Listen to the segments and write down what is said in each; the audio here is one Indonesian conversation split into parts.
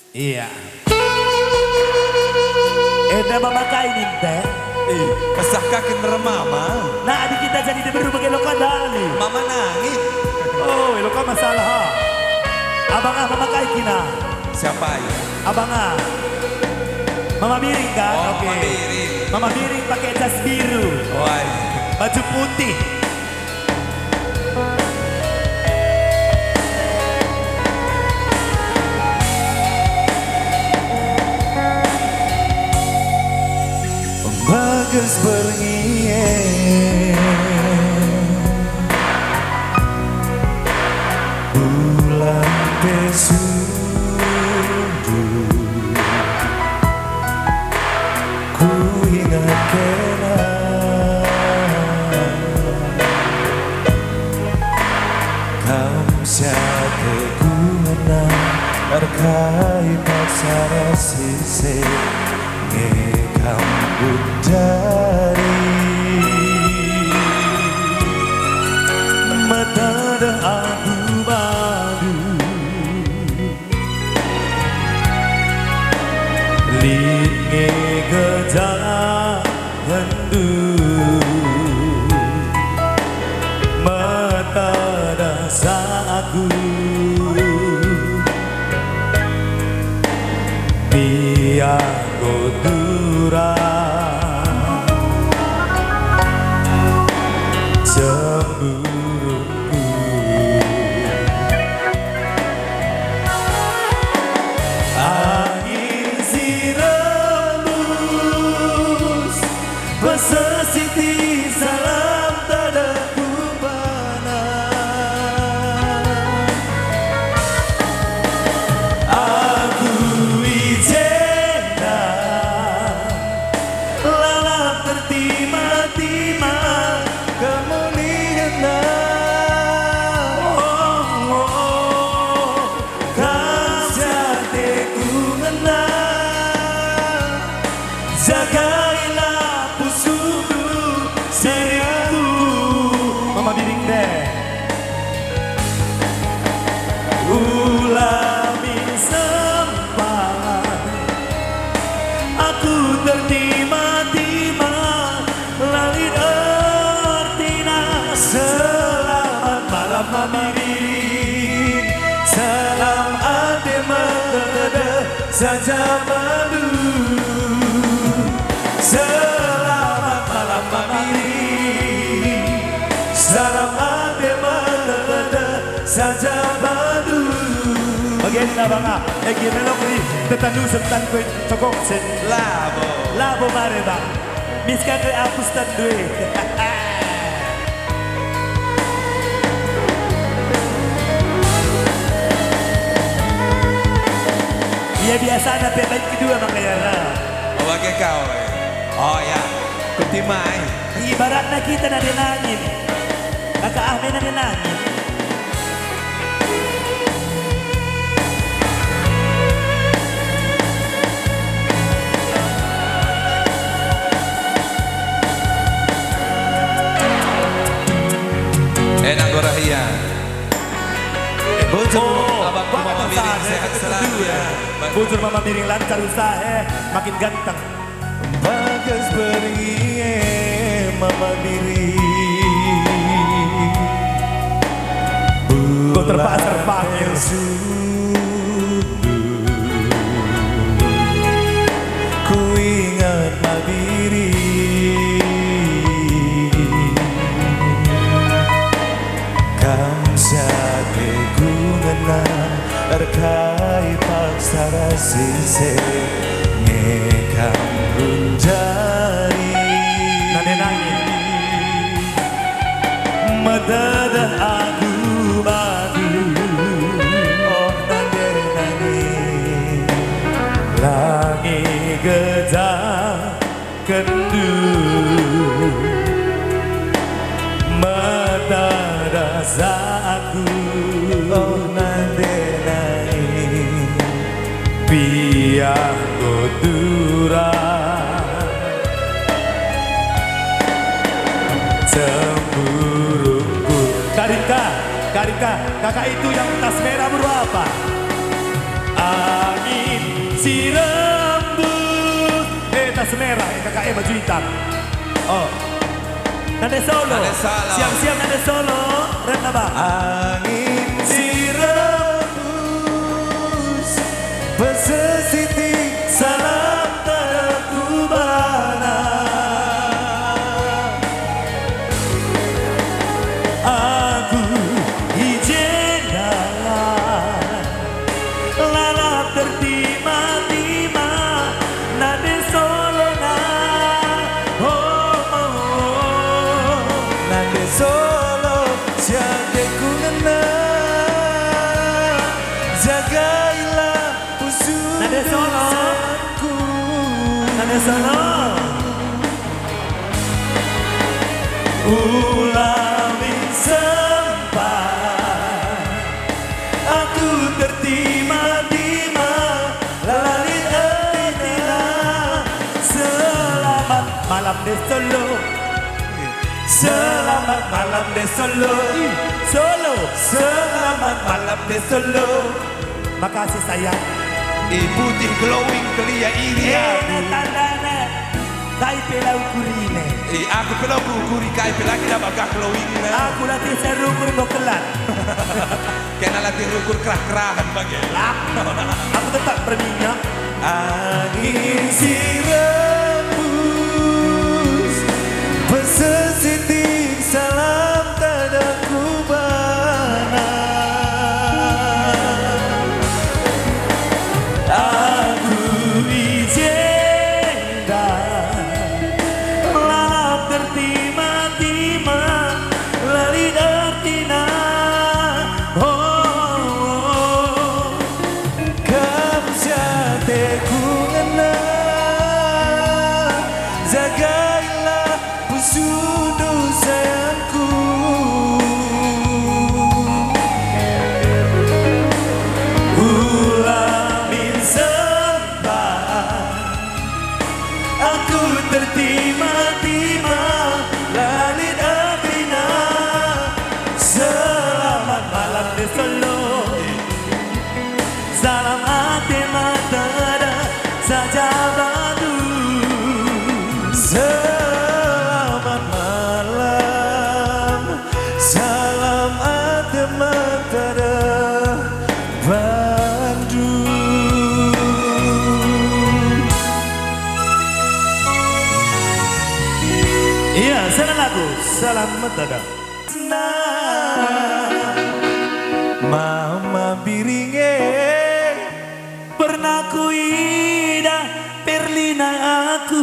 Iya. Mama kainin teh. Kesah kaki mama. Nah adik kita jadi deberu bagai loka dali. Mama nangis. Oh loka masalah ha. Abang mama kaikina. Siapa ya? Abang Mama Miring kan? Oh, Oke. Mama Miring. Mama Miring pakai jas biru. Oh, iya. Baju putih. Bagus bernyiar bulan tersundul, ku ingat kenal kau siapa ku menang terkait paksara sisi ngekambut dari Mata dah aku badu Linge gejala hendu Mata dah aku Biar godura cemburuku angin si rembus pesesiti salam tada kubana aku ijena lalap tertima-tima kemuliaan jagailah pusuku diriku Mama Miring deh ulami sempat aku tertima-tima langit artina selamat malam Mama Miring salam ade mengede saja madu selamat malam Mama Miring salam ade mengede saja madu bagian abang gimana beri tetandu setan kue cokok sen labo mare bang miskan kue aku standue ya biasa ada baik kedua makanya oh bagai kau oh ya kutimai ibaratnya kita nade nangin kakak Ahmed nade nangin enak gorahian bujur abang Mama Miring sehat selalu ya bujur Mama Miring lancar usaha makin ganteng bagus bernyiar Mama Miring kau terpanggil ku ingat Mama Miring kamsake ku menang terkait paksara sise ngekam bunjari nade nangin madadah aku badu oh nade nangin langi gejah kendu mata rasa aku oh nade nangin biar godura cemburuku Karika kakak itu yang tas merah berapa angin KE baju hitam. Oh. Nade solo. Nade solo. Siap-siap nade solo. Rem na bang. Angin sirembus pesisiti Salam tadaku bana. Aku izinkan lalap tertima-tima nade solo na. Oh, oh, oh. nade solo siate kunena jagailah pusu Nade solo. dosaku. Nade solo. Ulami sempat aku tertima-tima lalali etina. Selamat malam de solo. Selamat malam de solo. Solo. Selamat malam de solo. Makasih sayang. Putih glowing kelia iria. Tandana kai pelau kurine. Aku pelau kuri kai pelaki dah bakal glowing na. Aku latih seru kuri bokelan. Kena latih rukur kerah-kerahan bagai. Aku tetap berminyak. Angin sirembus pesisiti salam tadaku bana. Aku izinkan lalap tertima-tima lali artina. Oh, oh, oh. Kamu siate kunena jagailah pusu dosaku. Ulamin sempat aku tertima-tima lalin artina. Selamat malam de solo. Salam ate matada saja badu. Selamat malam, salam atematara Bandung. Iya, senang lagu. Salam matada. Mama biringe Pernah ku ida Perlina aku.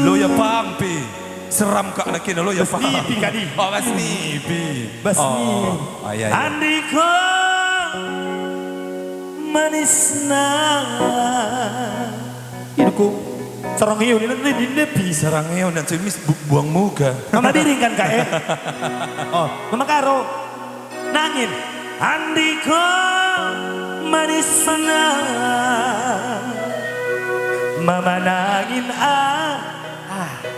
Lo ya pampi. Seram kak nak kena lo ya paham. Snipi kadi. Oh, mas snipi. Basni. Oh, iya, iya. Andiko manisna. Hidupku serang hiu ini nanti nepi. Sarangnya dan semis buang muka. Mama biring kan kak Oh, mama karo nangin. Andiko manisna. Mama nangin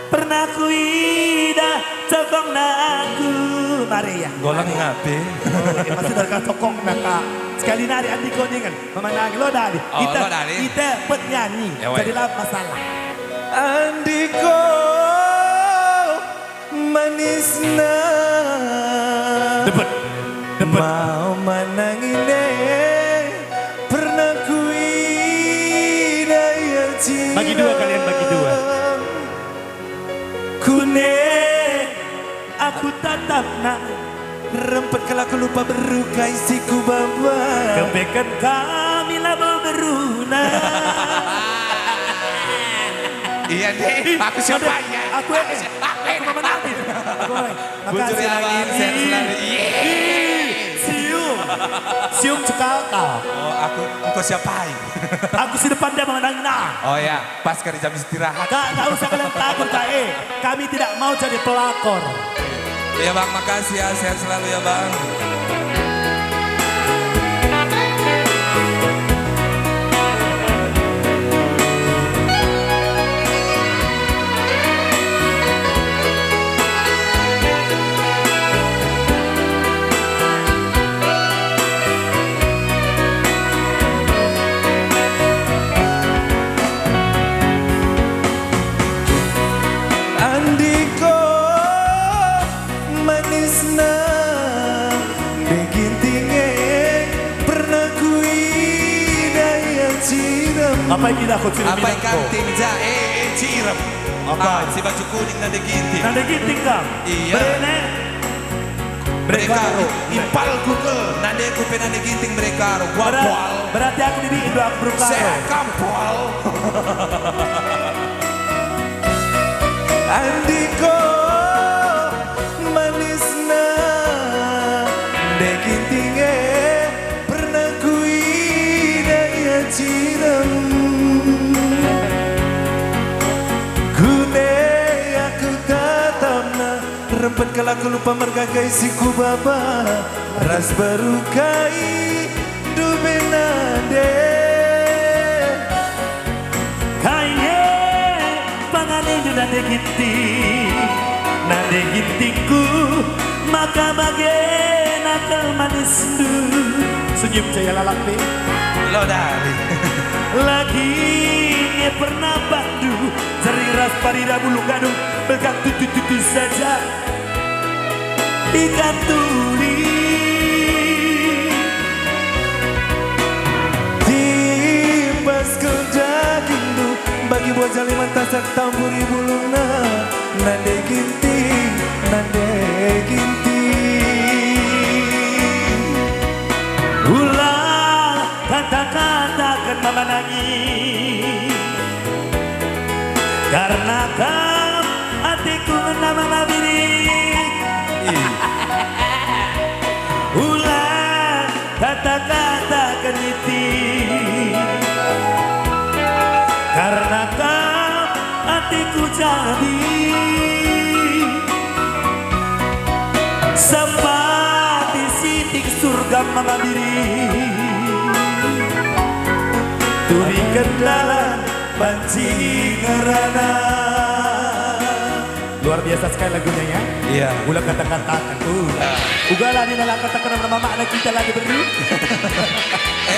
pernah ku ida cokong na aku. Mari ya. Golang ngape? Masih dari tokong naka. Sekali nari Andiko ni kan. Mama nangin lo dari. Oh, lo dari. Kita penyanyi. Ya, weh. Jadilah masalah. Andiko manisna Depet. Depet. mau manangine pernah kuida ya cinta. Bagi dua kalian, bagi dua. Kune aku tatap nak Rempet kalau aku lupa berukai siku baba. kebekan kami lah beruna. Iya deh, aku siapa ya? Aku mama nangin. Bujur Makasih ya bang, nangin. sehat selalu. Sium. Sium cekaka. Oh, engkau siapain? Aku si depan dia mama nangin. Oh ya, pas kali jam istirahat. Gak usah kalian takut kak kami tidak mau jadi pelakor. Ya bang, makasih ya, sehat selalu ya bang. ciram. Apa yang kita aku cium Apa yang kanting jae ciram. Apa? Si baju kuning nade ginting. Nade ginting kang. Iya. Brene. Mereka impal kuke. Nade kupe nade ginting mereka. Wapwal. Berarti aku di Indo aku berukaro. Saya kampal. Andiko manisna degintinge pernah kuida ya ciram. Gune aku tatapna rempet kalau aku lupa mergagai siku baba ras baru kai dubenade. Nade ginting, nade gintingku, maka bagai nakal manis du. Senyum jaya lalak nih. Lo dari. Lagi ya pernah bandu, ceriras parida bulu gadung, belkang tutu saja. Ikan tuli. Timbas daging du bagi buat jaliman tasak tamburi buluna nande ginting Ulah kata-kata kan mama nangis karena kau hatiku nama diri. Ulah kata-kata kan iti karena kau hatiku jadi seperti sitik surga mama diri. Turi kendala banci ngerana. Luar biasa sekali lagunya ya. Iya. Ulang kata-katakan tuh. Ugalah ini dalam kata-kata nama makna kita lagi beru.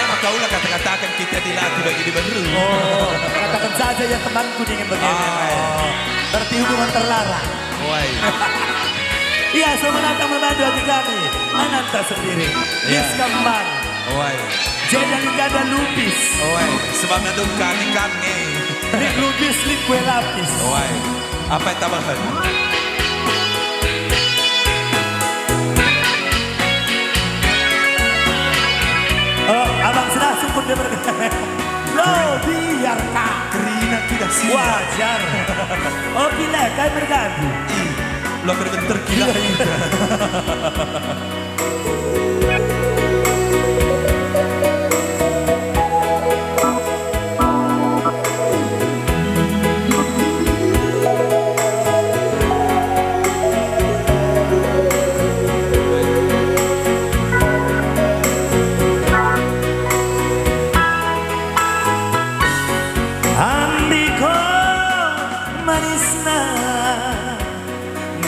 Maka ulah kata-katakan kita dilatih bagi di baru. Oh, katakan saja ya temanku ingin bagaimana. Berarti hubungan terlarang. Woi. Iya, semua datang membantu hati kami. Ananta sendiri. Yes, kembang. Woi. Jadi ada lupis. Woi. Sebab nadung kami. Lik lupis, lik kue lapis. Woi. Apa yang tambahan? Oh, abang sudah sempur dia berkata. Lo biar kak. Kerina tidak siap. Wajar. Oh gila, kayak bergabung. Lo bener-bener gila.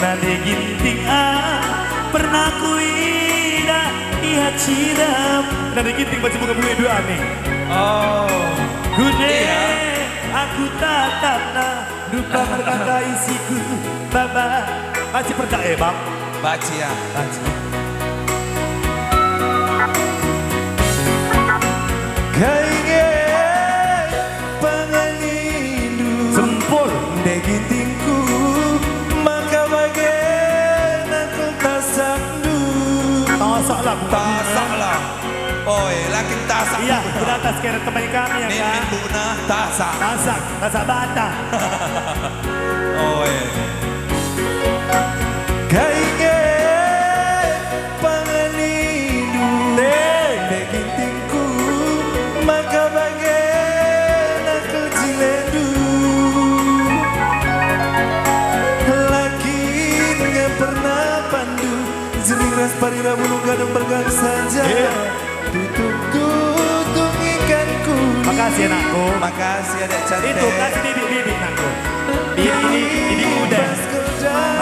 Nade ginting pernah kuida iha ciram. Nade ginting masih buka bunga dua nih. Oh. Gude Iya. aku tatapna dupa merkaka isiku baba. Masih percaya bang? Baca ya. Baca. kainge panganindu Sempur degintingku maka bagai aku tasandu. tasak lah bukan Tasak lah. Oi, laki tasak. Iya, beratas kira teman kami ya Min kan. buna tasak. Tasak bata. Oi. Kainge panganindu degintingku maka bagai aku cilendu. Lakinya pernah pandu jeringas parira bulu gadung bergang saja. Tutung ikanku. Makasih anakku. Makasih adek cantik. Itu kasih bibit anakku. Ini muda.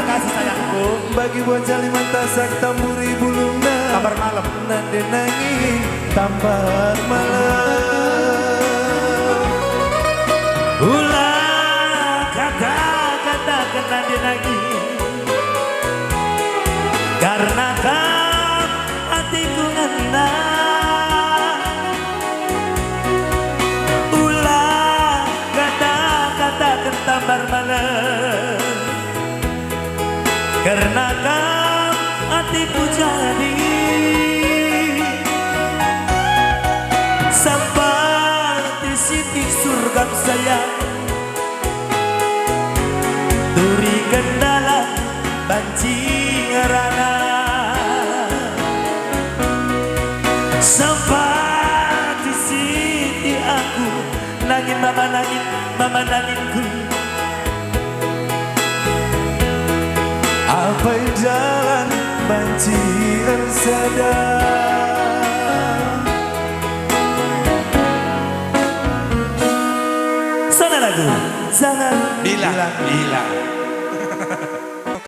Makasih sayangku. Bagi buat jaliman tasak tamburi bulungna. Kabar malam. Nade nangis tambar malam. Ulah kata-kata kena dia lagi. Karena kau hatiku ngena. sabar mana karena kau hatiku jadi seperti sitik surga sayang turi kendala banci ngerana seperti siti aku nangin mama nanginku apa jalan banci ersada sana lagu jangan Bilang